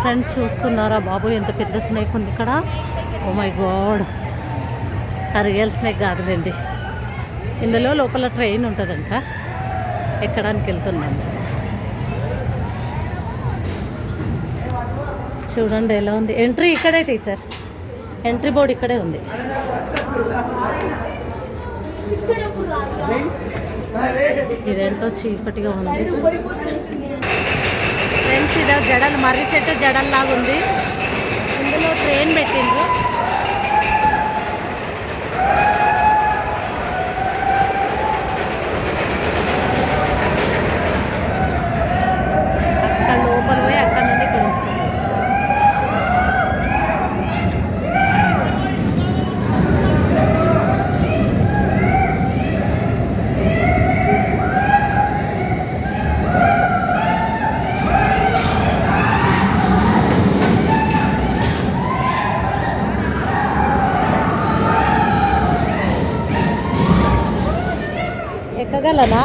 Friends చూస్తున్నారా బాబు, ఎంత పెద్ద స్నేక్ ఉంది ఇక్కడ. ఓ మై గాడ్, ఆ రియల్ స్నేక్ కాదులేండి. ఇందులో లోపల ట్రైన్ ఉంటుందంట, ఎక్కడానికి వెళ్తున్నాము. చూడండి ఎలా ఉంది. ఎంట్రీ ఇక్కడే టీచర్, ఎంట్రీ బోర్డు ఇక్కడే ఉంది. ఇదేంటో చీకటిగా ఉంది ఫ్రెండ్స్. ఇదో జడలు, మర్రి చెట్టు జడల్లాగా ఉంది. ఇందులో ట్రైన్ పెట్టిండ్రు. అక్కడ లోపల పోయి అక్కడ నుండి ఇక్కడ వస్తుంది. ఎక్కగలనా?